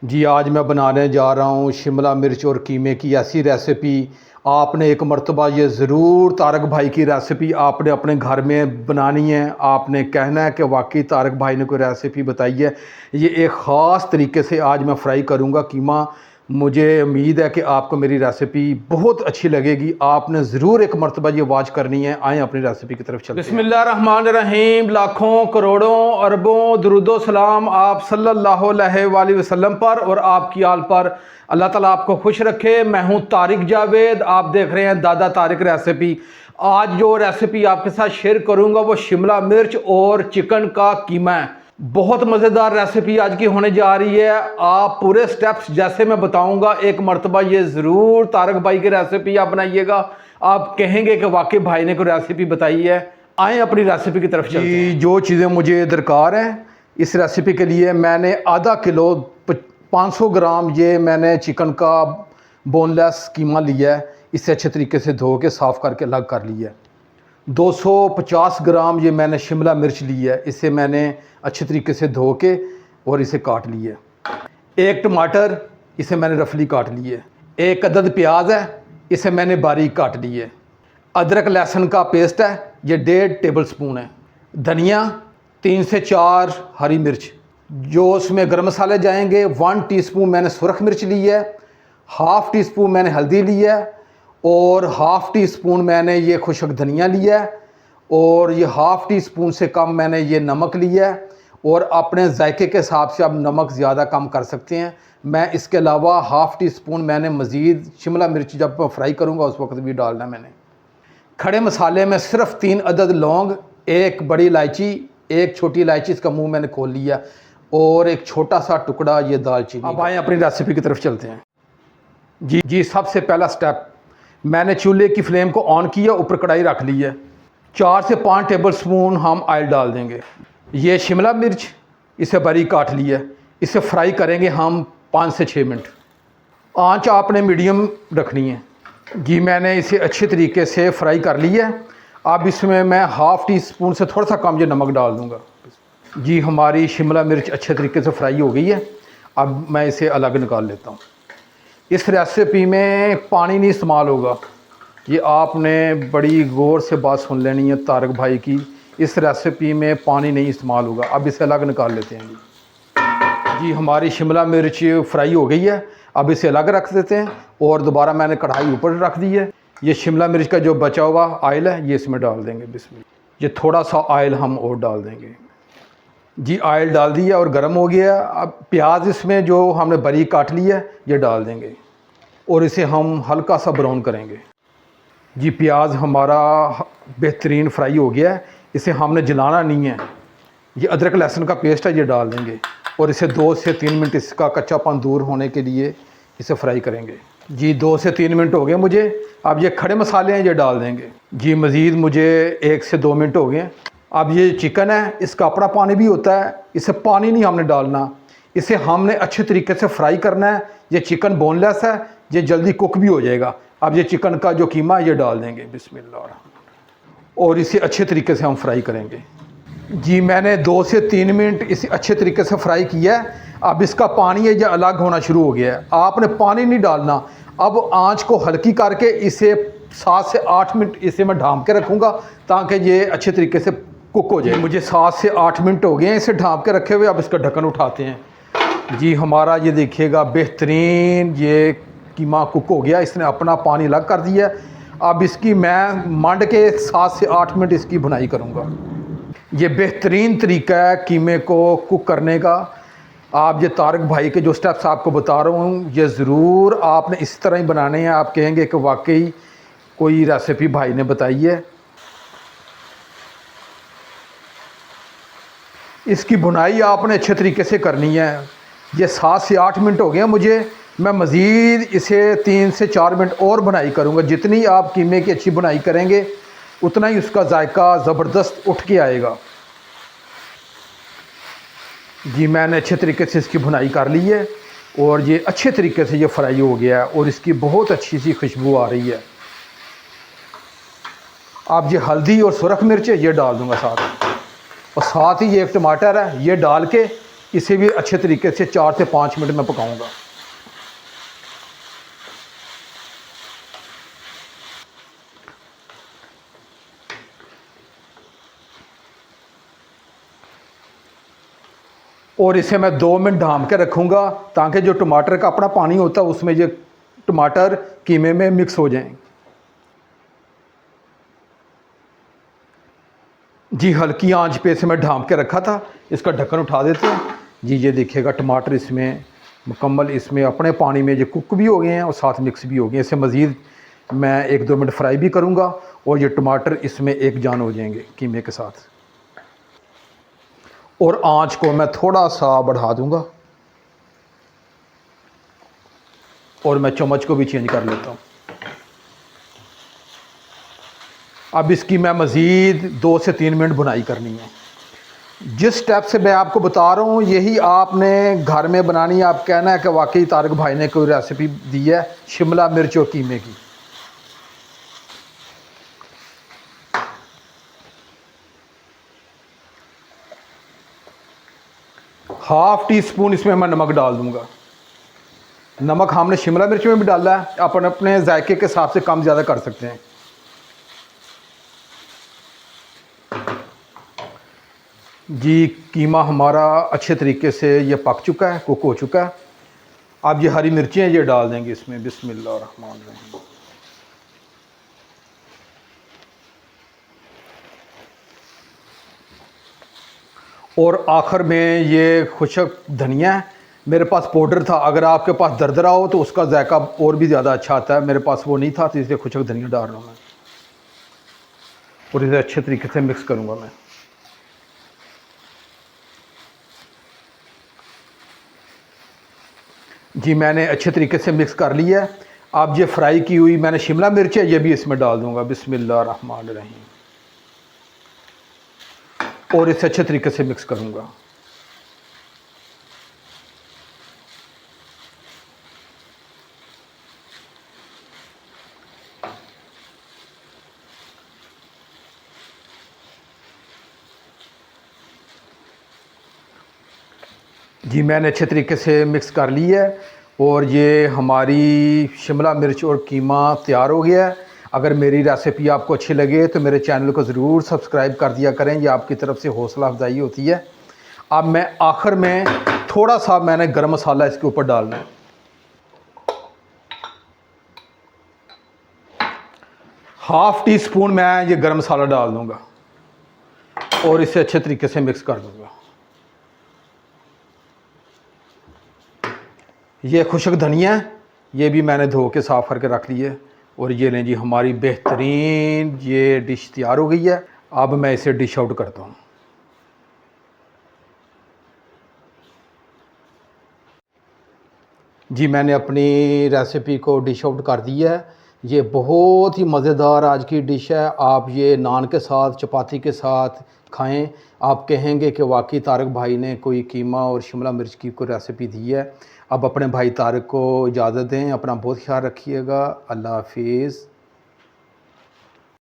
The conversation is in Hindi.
जी आज मैं बनाने जा रहा हूँ शिमला मिर्च और कीमे की ऐसी रेसिपी। आपने एक मर्तबा ये ज़रूर तारक भाई की रेसिपी आपने अपने घर में बनानी है। आपने कहना है कि वाकई तारक भाई ने कोई रेसिपी बताई है। ये एक ख़ास तरीके से आज मैं फ्राई करूँगा कीमा। मुझे उम्मीद है कि आपको मेरी रेसिपी बहुत अच्छी लगेगी। आपने ज़रूर एक मर्तबा ये वॉच करनी है। आएँ अपनी रेसिपी की तरफ चलते हैं। बिस्मिल्लाहिर्रहमानिर्रहीम। लाखों करोड़ों अरबों दुरूदो सलाम आप सल्लल्लाहु अलैहि वसल्लम पर और आपकी आल पर। अल्लाह ताला आपको खुश रखे। मैं हूं तारिक जावेद, आप देख रहे हैं दादा तारिक रेसिपी। आज जो रेसिपी आपके साथ शेयर करूंगा वो शिमला मिर्च और चिकन का कीमा है। बहुत मज़ेदार रेसिपी आज की होने जा रही है। आप पूरे स्टेप्स जैसे मैं बताऊंगा एक मर्तबा ये ज़रूर तारक भाई की रेसिपी आप बनाइएगा। आप कहेंगे कि वाकई भाई ने कोई रेसिपी बताई है। आएँ अपनी रेसिपी की तरफ चलते हैं। जो चीज़ें मुझे दरकार हैं इस रेसिपी के लिए, मैंने आधा किलो 500 ग्राम ये मैंने चिकन का बोनलेस कीमा लिया है। इसे अच्छे तरीके से धो के साफ़ करके अलग कर लिया है। 250 ग्राम ये मैंने शिमला मिर्च ली है। इसे मैंने अच्छे तरीके से धो के और इसे काट लिया है। एक टमाटर, इसे मैंने रफली काट लिए है। एक अदद प्याज है, इसे मैंने बारीक काट लिए है। अदरक लहसुन का पेस्ट है, ये 1.5 टेबल स्पून है। धनिया 3 से 4 हरी मिर्च। जो उसमें गर्म मसाले जाएंगे 1 टीस्पून मैंने सुरख मिर्च ली है, हाफ़ टी स्पून मैंने हल्दी ली है और हाफ़ टी स्पून मैंने ये खुशक धनिया लिया है और ये हाफ़ टी स्पून से कम मैंने ये नमक लिया है। और अपने जायके के हिसाब से आप नमक ज़्यादा कम कर सकते हैं। मैं इसके अलावा हाफ़ टी स्पून मैंने मज़ीद शिमला मिर्च जब फ्राई करूँगा उस वक्त भी डालना है मैंने। खड़े मसाले में सिर्फ 3 अदद लौंग, एक बड़ी इलायची, एक छोटी इलायची, इसका मुंह मैंने खोल लिया और एक छोटा सा टुकड़ा ये दालचीनी। अब आएँ अपनी रेसिपी की तरफ चलते हैं। जी सबसे पहला स्टेप, मैंने चूल्हे की फ्लेम को ऑन किया, ऊपर कढ़ाई रख ली है। 4 से 5 टेबल स्पून हम ऑयल डाल देंगे। ये शिमला मिर्च इसे बारीक काट लिया है। इसे फ्राई करेंगे हम 5 से 6 मिनट। आंच आपने मीडियम रखनी है। जी मैंने इसे अच्छे तरीके से फ्राई कर लिया है। अब इसमें मैं हाफ़ टी स्पून से थोड़ा सा कम ये नमक डाल दूँगा। जी हमारी शिमला मिर्च अच्छे तरीके से फ्राई हो गई है। अब मैं इसे अलग निकाल लेता हूँ। इस रेसिपी में पानी नहीं इस्तेमाल होगा। ये आपने बड़ी गौर से बात सुन लेनी है तारक भाई की, इस रेसिपी में पानी नहीं इस्तेमाल होगा। अब इसे अलग निकाल लेते हैं। जी हमारी शिमला मिर्च फ्राई हो गई है। अब इसे अलग रख देते हैं और दोबारा मैंने कढ़ाई ऊपर रख दी है। ये शिमला मिर्च का जो बचा हुआ ऑयल है ये इसमें डाल देंगे। बिस्मिल्लाह। ये थोड़ा सा ऑयल हम और डाल देंगे। जी ऑयल डाल दिया और गर्म हो गया। अब प्याज इसमें जो हमने बारीक काट लिया है ये डाल देंगे और इसे हम हल्का सा ब्राउन करेंगे। जी प्याज हमारा बेहतरीन फ्राई हो गया है। इसे हमने जलाना नहीं है। ये अदरक लहसुन का पेस्ट है ये डाल देंगे और इसे 2 से 3 मिनट इसका कच्चापन दूर होने के लिए इसे फ्राई करेंगे। जी 2 से 3 मिनट हो गए मुझे। अब ये खड़े मसाले हैं ये डाल देंगे। जी मज़ीद मुझे 1 से 2 मिनट हो गए। अब ये चिकन है, इसका अपना पानी भी होता है, इसे पानी नहीं हमने डालना। इसे हमने अच्छे तरीके से फ्राई करना है। ये चिकन बोनलेस है, ये जल्दी कुक भी हो जाएगा। अब ये चिकन का जो कीमा ये डाल देंगे। बिस्मिल्लाह। और इसे अच्छे तरीके से हम फ्राई करेंगे। जी मैंने 2 से 3 मिनट इसे अच्छे तरीके से फ्राई किया है। अब इसका पानी है ये अलग होना शुरू हो गया है। आपने पानी नहीं डालना। अब आंच को हल्की करके इसे 7 से 8 मिनट इसे मैं ढाँप के रखूँगा ताकि ये अच्छे तरीके से कुक हो जाए। मुझे 7 से 8 मिनट हो गए हैं इसे ढाँप के रखे हुए। अब इसका ढक्कन उठाते हैं। जी हमारा ये देखिएगा बेहतरीन ये कीमा कुक हो गया। इसने अपना पानी अलग कर दिया। अब इसकी मैं मंड के 7 से 8 मिनट इसकी भुनाई करूँगा। ये बेहतरीन तरीका है कीमे को कुक करने का। आप ये तारक भाई के जो स्टेप्स आपको बता रहा हूँ ये ज़रूर आपने इस तरह ही बनाने हैं। आप कहेंगे कि वाकई कोई रेसिपी भाई ने बताई है। इसकी भुनाई आपने अच्छे तरीके से करनी है। ये 7 से 8 मिनट हो गए मुझे। मैं मज़ीद इसे 3 से 4 मिनट और भुनाई करूँगा। जितनी आप कीमे की अच्छी भुनाई करेंगे उतना ही उसका जायका ज़बरदस्त उठ के आएगा। जी मैंने अच्छे तरीके से इसकी भुनाई कर ली है और ये अच्छे तरीके से ये फ्राई हो गया है और इसकी बहुत अच्छी सी खुशबू आ रही है। अब ये हल्दी और सुरख मिर्च ये डाल दूँगा साथ, और साथ ही ये एक टमाटर है ये डाल के इसे भी अच्छे तरीके से 4 से 5 मिनट में पकाऊंगा। और इसे मैं 2 मिनट ढाँप के रखूँगा ताकि जो टमाटर का अपना पानी होता है उसमें ये टमाटर कीमे में मिक्स हो जाएं। जी हल्की आंच पे इसे मैं ढाँप के रखा था। इसका ढक्कन उठा देते हैं। जी ये देखिएगा टमाटर इसमें मुकम्मल इसमें अपने पानी में जो कुक भी हो गए हैं और साथ मिक्स भी हो गए हैं। इसे मज़ीद मैं 1-2 मिनट फ्राई भी करूँगा और ये टमाटर इसमें एक जान हो जाएंगे कीमे के साथ। और आंच को मैं थोड़ा सा बढ़ा दूँगा और मैं चम्मच को भी चेंज कर लेता हूँ। अब इसकी मैं मज़ीद 2 से 3 मिनट भुनाई करनी है। जिस स्टेप से मैं आपको बता रहा हूँ यही आपने घर में बनानी है। आप कहना है कि वाकई तारिक भाई ने कोई रेसिपी दी है शिमला मिर्च और कीमे की। ½ टी स्पून इसमें मैं नमक डाल दूँगा। नमक हमने शिमला मिर्च में भी डाला है, आप अपने जायके के हिसाब से कम ज़्यादा कर सकते हैं। जी कीमा हमारा अच्छे तरीके से ये पक चुका है, कुक हो चुका है। अब ये हरी मिर्चें ये डाल देंगे इसमें। बिस्मिल्लाहिर्रहमानिर्रहीम। और आखिर में ये खुशक धनिया है, मेरे पास पाउडर था। अगर आपके पास दरदरा हो तो उसका जायका और भी ज़्यादा अच्छा आता है। मेरे पास वो नहीं था तो इसलिए खुशक धनिया डाल रहा हूँ मैं। और इसे अच्छे तरीके से मिक्स करूँगा मैं। जी मैंने अच्छे तरीके से मिक्स कर लिया है। अब ये फ्राई की हुई मैंने शिमला मिर्च है ये भी इसमें डाल दूँगा। बिस्मिल्लाहिर्रहमानिर्रहीम। और इसे अच्छे तरीके से मिक्स करूँगा। जी मैंने अच्छे तरीके से मिक्स कर ली है और ये हमारी शिमला मिर्च और कीमा तैयार हो गया है। अगर मेरी रेसिपी आपको अच्छी लगे तो मेरे चैनल को ज़रूर सब्सक्राइब कर दिया करें, ये आपकी तरफ से हौसला अफजाई होती है। अब मैं आखिर में थोड़ा सा मैंने गरम मसाला इसके ऊपर डालना है। ½ टी स्पून मैं ये गरम मसाला डाल दूँगा और इसे अच्छे तरीके से मिक्स कर दूँगा। ये खुशक धनिया है, ये भी मैंने धो के साफ़ करके रख ली है। और ये लें जी हमारी बेहतरीन ये डिश तैयार हो गई है। अब मैं इसे डिश आउट करता हूँ। जी मैंने अपनी रेसिपी को डिश आउट कर दिया है। ये बहुत ही मज़ेदार आज की डिश है। आप ये नान के साथ चपाती के साथ खाएं, आप कहेंगे कि वाकई तारिक भाई ने कोई कीमा और शिमला मिर्च की कोई रेसिपी दी है। अब अपने भाई तारिक को इजाज़त दें। अपना बहुत ख्याल रखिएगा। अल्लाह हाफिज़।